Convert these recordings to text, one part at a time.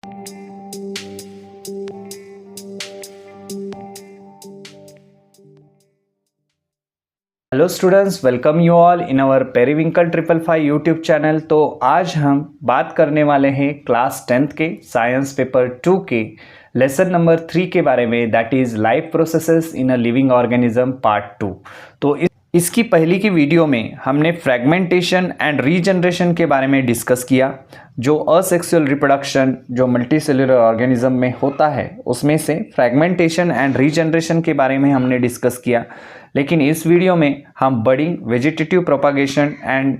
Hello students, welcome you all in our periwinkle 555 YouTube channel. तो आज हम बात करने वाले हैं क्लास 10th के साइंस पेपर 2 के लेसन नंबर 3 के बारे में, that is life processes in a living organism part 2। तो इसकी पहली की वीडियो में हमने फ्रेगमेंटेशन एंड रीजनरेशन के बारे में डिस्कस किया। जो असेक्सुअल रिप्रोडक्शन जो मल्टीसेलुलर ऑर्गेनिज्म में होता है उसमें से फ्रेगमेंटेशन एंड रीजनरेशन के बारे में हमने डिस्कस किया। लेकिन इस वीडियो में हम budding, vegetative propagation and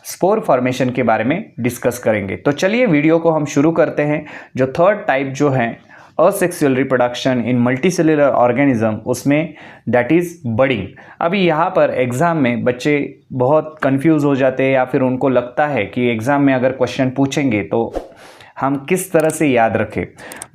spore formation के बारे में डिस्कस करेंगे। तो चलिए वीडियो को हम शुरू करते हैं। जो थर्ड टाइप जो है asexual reproduction in multicellular organism, उसमें दैट इज़ बडिंग। अभी यहाँ पर एग्ज़ाम में बच्चे बहुत कंफ्यूज हो जाते हैं या फिर उनको लगता है कि एग्ज़ाम में अगर क्वेश्चन पूछेंगे तो हम किस तरह से याद रखें।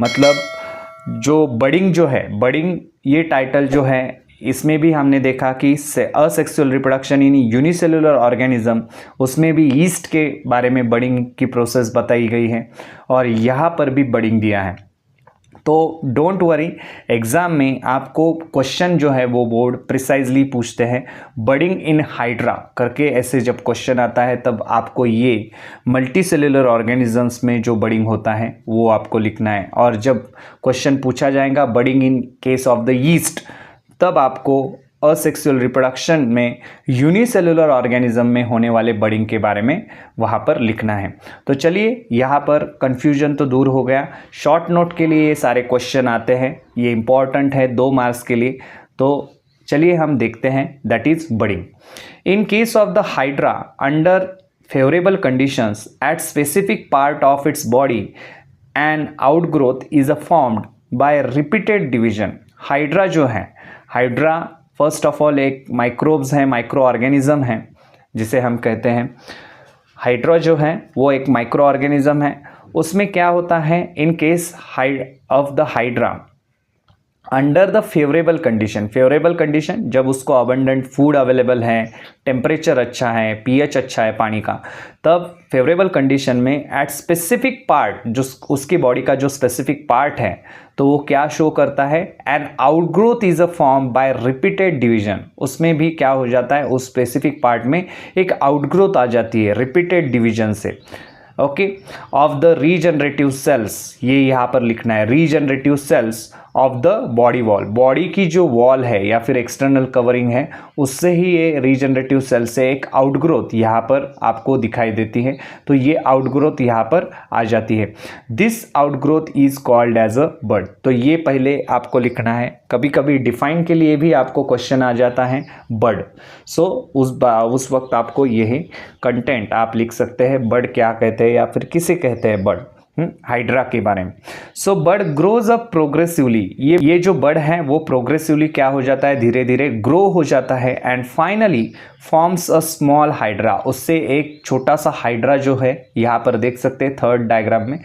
मतलब जो बडिंग जो है, बडिंग ये टाइटल जो है इसमें भी हमने देखा कि asexual reproduction in unicellular organism, उसमें भी ईस्ट के बारे में बडिंग की प्रोसेस बताई गई है और यहाँ पर भी बडिंग दिया है। तो डोंट वरी, एग्ज़ाम में आपको क्वेश्चन जो है वो बोर्ड प्रिसाइजली पूछते हैं। बडिंग इन हाइड्रा करके ऐसे जब क्वेश्चन आता है तब आपको ये मल्टीसेलुलर ऑर्गेनिजम्स में जो बडिंग होता है वो आपको लिखना है। और जब क्वेश्चन पूछा जाएगा budding in case of the east, तब आपको असेक्सुअल रिप्रोडक्शन में यूनिसेलुलर ऑर्गेनिज्म में होने वाले बडिंग के बारे में वहाँ पर लिखना है। तो चलिए, यहाँ पर कन्फ्यूजन तो दूर हो गया। शॉर्ट नोट के लिए ये सारे क्वेश्चन आते हैं, ये इंपॉर्टेंट है 2 मार्क्स के लिए। तो चलिए हम देखते हैं, that is budding. In case of the hydra, under favourable conditions at specific part of its body and outgrowth is formed by repeated division. Hydra जो है, हाइड्रा फर्स्ट ऑफ ऑल एक माइक्रोब्स है, माइक्रो ऑर्गेनिज्म है जिसे हम कहते हैं। Hydra जो है वो एक माइक्रो ऑर्गेनिज्म है। उसमें क्या होता है, इन case of the hydra under the favourable condition, favourable condition जब उसको अबंडेंट फूड अवेलेबल है, टेम्परेचर अच्छा है, पीएच अच्छा है पानी का, तब फेवरेबल कंडीशन में एट स्पेसिफिक पार्ट, जो उसकी बॉडी का जो स्पेसिफिक पार्ट है, तो वो क्या शो करता है, an outgrowth is a form by repeated division. उसमें भी क्या हो जाता है, उस स्पेसिफिक पार्ट में एक आउटग्रोथ आ जाती है रिपीटेड डिवीजन से। Okay, of the regenerative cells, ये यहाँ पर लिखना है, regenerative cells of the body wall. Body की जो वॉल है या फिर एक्सटर्नल कवरिंग है, उससे ही ये रीजनरेटिव सेल से एक आउटग्रोथ यहाँ पर आपको दिखाई देती है। तो ये आउटग्रोथ यहाँ पर आ जाती है। This outgrowth is called as a bud. तो ये पहले आपको लिखना है। कभी कभी डिफाइन के लिए भी आपको क्वेश्चन आ जाता है बड। सो उस वक्त आपको यही कंटेंट आप लिख सकते हैं, बड क्या कहते हैं या फिर किसे कहते हैं बड, हाइड्रा के बारे में। सो बड ग्रोज अप प्रोग्रेसिवली, ये जो बड है वो प्रोग्रेसिवली क्या हो जाता है, धीरे धीरे ग्रो हो जाता है and finally forms a small hydra. उससे एक छोटा सा हाइड्रा जो है, यहाँ पर देख सकते हैं थर्ड डायग्राम में,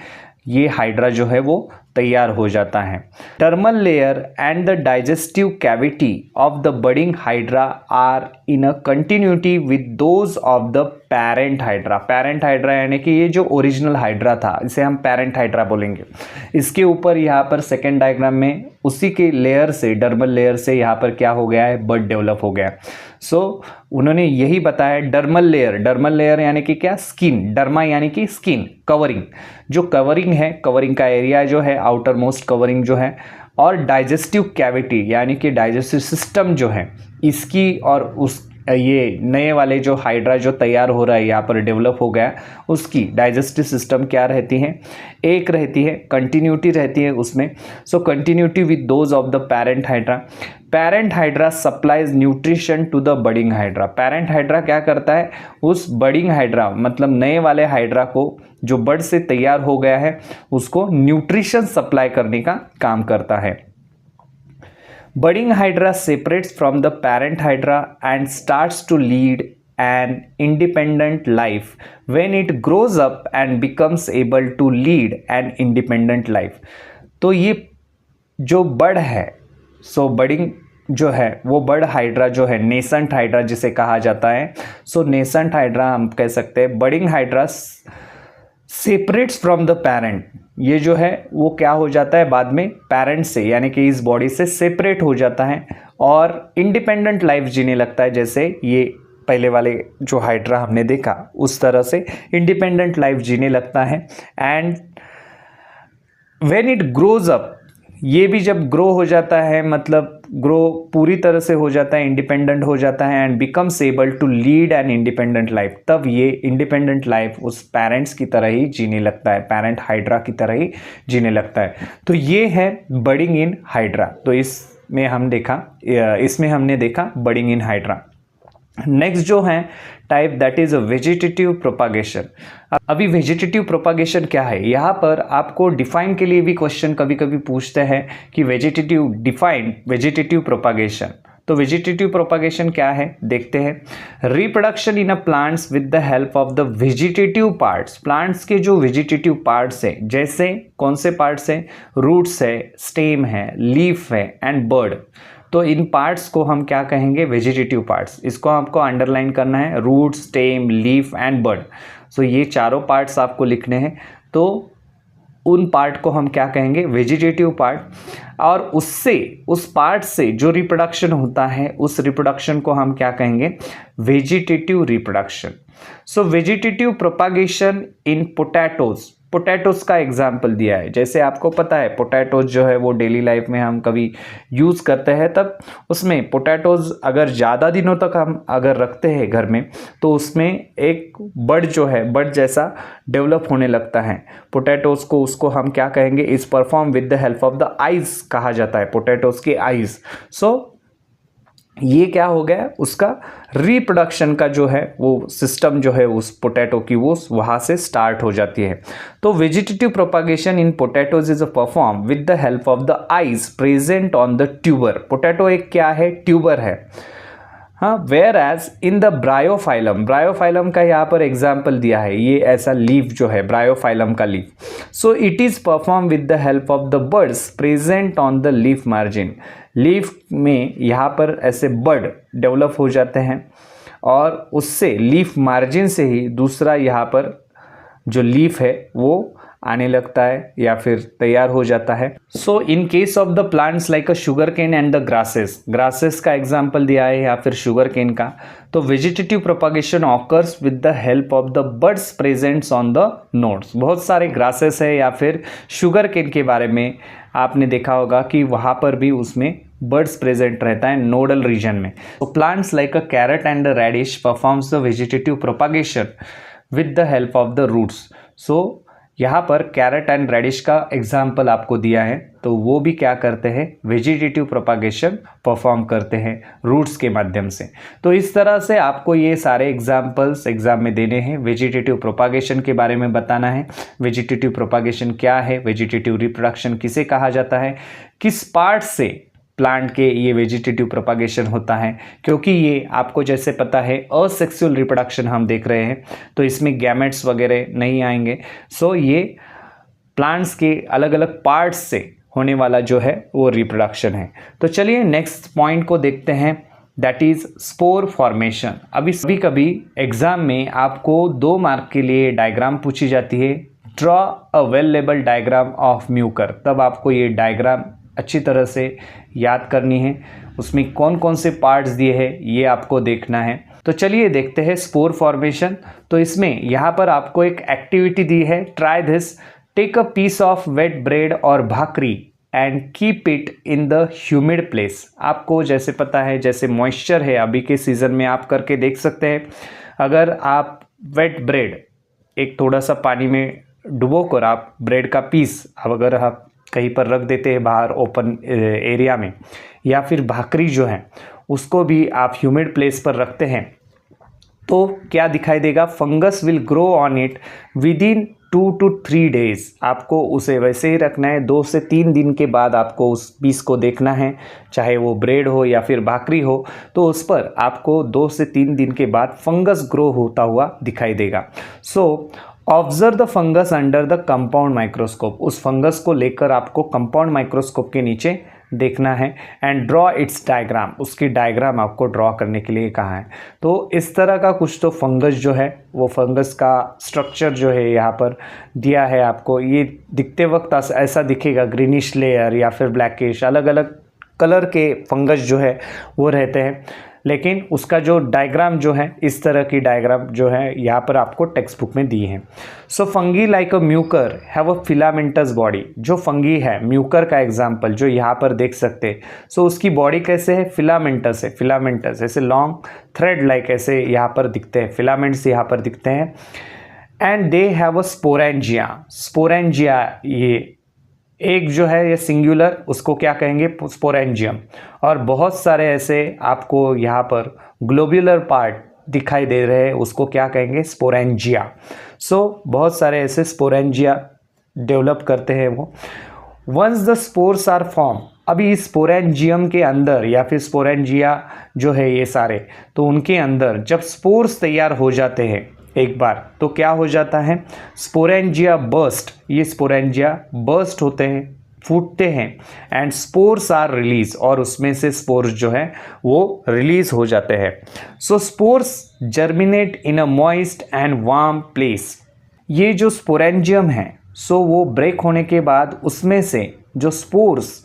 ये हाइड्रा जो है वो तैयार हो जाता है। Dermal layer and the digestive cavity of the budding hydra are in a continuity with those of the parent hydra. Parent hydra यानी कि ये जो ओरिजिनल हाइड्रा था, इसे हम पेरेंट हाइड्रा बोलेंगे। इसके ऊपर यहाँ पर सेकेंड डायग्राम में उसी के लेयर से, डर्मल लेयर से यहाँ पर क्या हो गया है, बड डेवलप हो गया। सो उन्होंने यही बताया, डर्मल लेयर, डर्मल लेयर यानी कि क्या, स्किन, डर्मा यानी कि स्किन, कवरिंग, जो कवरिंग है, कवरिंग का एरिया जो है, आउटर मोस्ट कवरिंग जो है, और डाइजेस्टिव कैविटी यानी कि डाइजेस्टिव सिस्टम जो है इसकी, और उस ये नए वाले जो हाइड्रा जो तैयार हो रहा है यहाँ पर डेवलप हो गया, उसकी डाइजेस्टिव सिस्टम क्या रहती है, एक रहती है, कंटिन्यूटी रहती है उसमें। So continuity with those of the parent hydra. Parent hydra supplies nutrition to the budding hydra. Parent hydra क्या करता है, उस बडिंग हाइड्रा मतलब नए वाले हाइड्रा को, जो बड से तैयार हो गया है, उसको न्यूट्रिशन सप्लाई करने का काम करता है। Budding hydra separates from the parent hydra and starts to lead an independent life when it grows up and becomes able to lead an independent life। तो ये जो बड है, सो बडिंग जो है वो बड हाइड्रा जो है, नेसेंट हाइड्रा जिसे कहा जाता है। सो नेसेंट हाइड्रा हम कह सकते हैं। Budding hydra separates from the parent, ये जो है वो क्या हो जाता है बाद में पेरेंट से यानी कि इस बॉडी से सेपरेट हो जाता है और इंडिपेंडेंट लाइफ जीने लगता है, जैसे ये पहले वाले जो हाइड्रा हमने देखा उस तरह से इंडिपेंडेंट लाइफ जीने लगता है। And when it grows up, ये भी जब ग्रो हो जाता है, मतलब ग्रो पूरी तरह से हो जाता है, इंडिपेंडेंट हो जाता है and becomes able to lead an independent life, तब ये इंडिपेंडेंट लाइफ उस पेरेंट्स की तरह ही जीने लगता है, पेरेंट हाइड्रा की तरह ही जीने लगता है। तो ये है बडिंग इन हाइड्रा। तो इसमें हमने देखा बडिंग इन हाइड्रा। नेक्स्ट जो है type that is vegetative propagation. अभी वेजिटेटिव प्रोपागेशन क्या है, यहाँ पर आपको डिफाइन के लिए भी क्वेश्चन कभी कभी पूछते हैं कि वेजिटेटिव प्रोपागेशन। तो वेजिटेटिव प्रोपागेशन क्या है देखते हैं। Reproduction in a plants with the help of the vegetative parts. Plants के जो वेजिटेटिव पार्ट्स है, जैसे कौन से पार्ट्स है, रूट्स है, स्टेम है, लीफ है एंड बर्ड। तो इन पार्ट्स को हम क्या कहेंगे, वेजिटेटिव पार्ट्स। इसको आपको अंडरलाइन करना है, रूट, स्टेम, लीफ एंड बड। सो ये चारों पार्ट्स आपको लिखने हैं। तो उन पार्ट को हम क्या कहेंगे, वेजिटेटिव पार्ट। और उस पार्ट से जो रिप्रोडक्शन होता है, उस रिप्रोडक्शन को हम क्या कहेंगे, vegetative reproduction. So vegetative propagation in potatoes का एग्जाम्पल दिया है। जैसे आपको पता है पोटैटोज जो है वो डेली लाइफ में हम कभी यूज़ करते हैं, तब उसमें पोटैटोज अगर ज़्यादा दिनों तक हम अगर रखते हैं घर में, तो उसमें एक बड जो है, बड जैसा डेवलप होने लगता है पोटैटोज को। उसको हम क्या कहेंगे, is perform with the help of the eyes कहा जाता है, पोटैटोज के आइज। सो ये क्या हो गया, उसका रिप्रोडक्शन का जो है वो सिस्टम जो है उस पोटैटो की वो वहाँ से स्टार्ट हो जाती है। तो vegetative propagation in potatoes is perform with the help of the eyes present on the tuber. Potato एक क्या है, ट्यूबर है। हाँ, where as in the bryophyllum का यहाँ पर एग्जाम्पल दिया है, ये ऐसा लीफ जो है ब्रायोफाइलम का leaf. So it is perform with the help of the birds present on the leaf margin. Leaf में यहाँ पर ऐसे बर्ड डेवलप हो जाते हैं और उससे लीफ मार्जिन से ही दूसरा यहाँ पर जो लीफ है वो आने लगता है या फिर तैयार हो जाता है। So in case of the plants like a sugar cane and the grasses का एग्जाम्पल दिया है या फिर शुगर केन का। तो vegetative propagation occurs with the help of the buds present on the nodes. बहुत सारे ग्रासेस है या फिर शुगर केन के बारे में आपने देखा होगा कि वहाँ पर भी उसमें बर्ड्स प्रेजेंट रहता है नोडल रीजन में। तो plants like a carrot and the radish performs the vegetative propagation with the help of the roots. So यहाँ पर कैरेट एंड रेडिश का एग्जाम्पल आपको दिया है, तो वो भी क्या करते हैं, वेजिटेटिव प्रोपागेशन परफॉर्म करते हैं रूट्स के माध्यम से। तो इस तरह से आपको ये सारे एग्जाम्पल्स एग्जाम में देने हैं। वेजिटेटिव प्रोपागेशन के बारे में बताना है, वेजिटेटिव प्रोपागेशन क्या है, वेजिटेटिव रिप्रोडक्शन किसे कहा जाता है, किस पार्ट से प्लांट के ये वेजिटेटिव प्रोपागेशन होता है, क्योंकि ये आपको जैसे पता है असेक्सुअल रिप्रोडक्शन हम देख रहे हैं, तो इसमें गैमेट्स वगैरह नहीं आएंगे। सो ये प्लांट्स के अलग अलग पार्ट्स से होने वाला जो है वो रिप्रोडक्शन है। तो चलिए नेक्स्ट पॉइंट को देखते हैं, दैट इज स्पोर फॉर्मेशन। अभी कभी एग्जाम में आपको 2 मार्क के लिए डायग्राम पूछी जाती है, draw a well labelled diagram of Mucor. तब आपको ये डायग्राम अच्छी तरह से याद करनी है, उसमें कौन कौन से पार्ट्स दिए हैं ये आपको देखना है। तो चलिए देखते हैं स्पोर फॉर्मेशन। तो इसमें यहाँ पर आपको एक एक्टिविटी दी है, try this, take a piece of wet bread or bhakri and keep it in the humid place. आपको जैसे पता है, जैसे मॉइस्चर है अभी के सीज़न में, आप करके देख सकते हैं। अगर आप वेट ब्रेड एक थोड़ा सा पानी में डुबो कर आप ब्रेड का पीस अगर आप कहीं पर रख देते हैं बाहर ओपन एरिया में, या फिर भाकरी जो है उसको भी आप ह्यूमिड प्लेस पर रखते हैं, तो क्या दिखाई देगा, fungus will grow on it with in 2 to 3 days। आपको उसे वैसे ही रखना है, 2 से 3 दिन के बाद आपको उस पीस को देखना है, चाहे वो ब्रेड हो या फिर भाकरी हो, तो उस पर आपको 2 से 3 दिन के बाद फंगस ग्रो होता हुआ दिखाई देगा। So observe the fungus under the compound microscope. उस फंगस को लेकर आपको कंपाउंड माइक्रोस्कोप के नीचे देखना है एंड ड्रॉ इट्स डायग्राम, उसकी डायग्राम आपको ड्रॉ करने के लिए कहा है। तो इस तरह का कुछ तो फंगस जो है वो फंगस का स्ट्रक्चर जो है यहाँ पर दिया है आपको। ये दिखते वक्त ऐसा दिखेगा, ग्रीनिश लेयर या फिर ब्लैकिश, अलग अलग कलर के फंगस जो है वो रहते हैं, लेकिन उसका जो डायग्राम जो है इस तरह की डायग्राम जो है यहाँ पर आपको टेक्स्ट बुक में दी है। So fungi like a mucor have a filamentous body. जो फंगी है, म्यूकर का एग्जाम्पल जो यहाँ पर देख सकते हैं, सो उसकी बॉडी कैसे है, फिलामेंटस है। फिलामेंटस ऐसे लॉन्ग थ्रेड लाइक ऐसे यहाँ पर दिखते हैं, फिलामेंट्स यहाँ पर दिखते हैं। And they have a sporangia. Sporangia ये एक जो है ये सिंगुलर, उसको क्या कहेंगे, स्पोरेंजियम। और बहुत सारे ऐसे आपको यहाँ पर ग्लोब्यूलर पार्ट दिखाई दे रहे हैं, उसको क्या कहेंगे, स्पोरेंजिया। सो बहुत सारे ऐसे स्पोरेंजिया डेवलप करते हैं वो। Once the spores are form, अभी इस स्पोरेंजियम के अंदर या फिर स्पोरेंजिया जो है ये सारे, तो उनके अंदर जब स्पोर्स तैयार हो जाते हैं एक बार, तो क्या हो जाता है, स्पोरेंजिया बर्स्ट, ये स्पोरेंजिया बर्स्ट होते हैं, फूटते हैं एंड स्पोर्स आर रिलीज, और उसमें से स्पोर्स जो है वो रिलीज हो जाते हैं। So spores germinate in a moist and warm place. ये जो स्पोरेंजियम है सो वो ब्रेक होने के बाद उसमें से जो स्पोर्स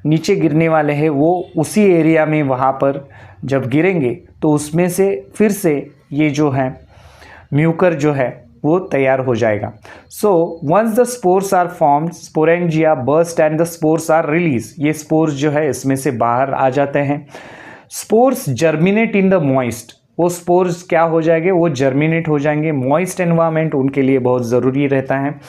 नीचे गिरने वाले हैं वो उसी एरिया में वहाँ पर जब गिरेंगे तो उसमें से फिर से ये जो है म्यूकर जो है वो तैयार हो जाएगा। So once the spores are formed, sporangia burst and the spores are release, ये स्पोर्स जो है इसमें से बाहर आ जाते हैं। Spores germinate in the moist, वो स्पोर्स क्या हो जाएंगे, वो जर्मिनेट हो जाएंगे। मॉइस्ट एनवायरनमेंट उनके लिए बहुत ज़रूरी रहता है,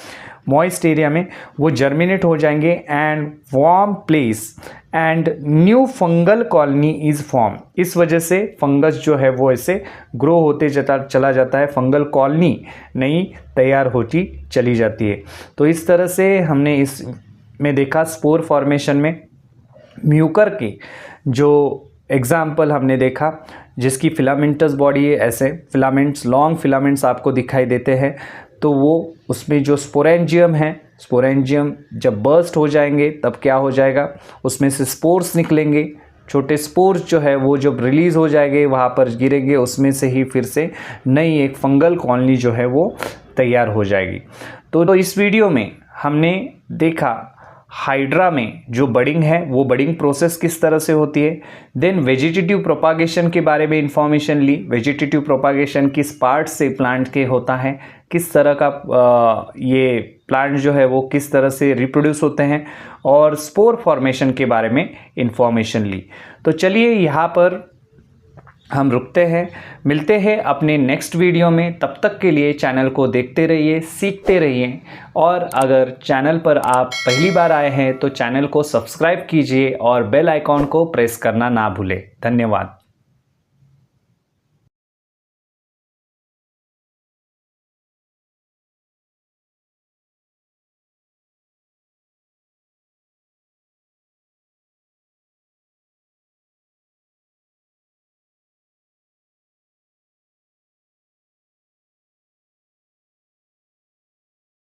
मॉइस्ट एरिया में वो जर्मिनेट हो जाएंगे and warm place and new fungal colony is form. इस वजह से फंगस जो है वो ऐसे ग्रो होते चला जाता है, फंगल कॉलोनी नई तैयार होती चली जाती है। तो इस तरह से हमने इस में देखा स्पोर फॉर्मेशन में म्यूकर की जो एग्जाम्पल हमने देखा, जिसकी फिलामेंटस बॉडी है, ऐसे फिलामेंट्स, लॉन्ग फिलामेंट्स आपको दिखाई देते हैं। तो वो उसमें जो स्पोरेंजियम है, स्पोरेंजियम जब बर्स्ट हो जाएंगे तब क्या हो जाएगा, उसमें से स्पोर्स निकलेंगे, छोटे स्पोर्स जो है वो जब रिलीज़ हो जाएंगे वहाँ पर गिरेंगे, उसमें से ही फिर से नई एक फंगल कॉलोनी जो है वो तैयार हो जाएगी। तो इस वीडियो में हमने देखा हाइड्रा में जो बडिंग है वो बडिंग प्रोसेस किस तरह से होती है। देन वेजिटेटिव प्रोपागेशन के बारे में इंफॉर्मेशन ली, वेजिटेटिव प्रोपागेशन किस पार्ट से प्लांट के होता है, किस तरह का ये प्लांट जो है वो किस तरह से रिप्रोड्यूस होते हैं, और स्पोर फॉर्मेशन के बारे में इंफॉर्मेशन ली। तो चलिए यहाँ पर हम रुकते हैं, मिलते हैं अपने नेक्स्ट वीडियो में। तब तक के लिए चैनल को देखते रहिए, सीखते रहिए, और अगर चैनल पर आप पहली बार आए हैं तो चैनल को सब्सक्राइब कीजिए और बेल आइकॉन को प्रेस करना ना भूलें। धन्यवाद।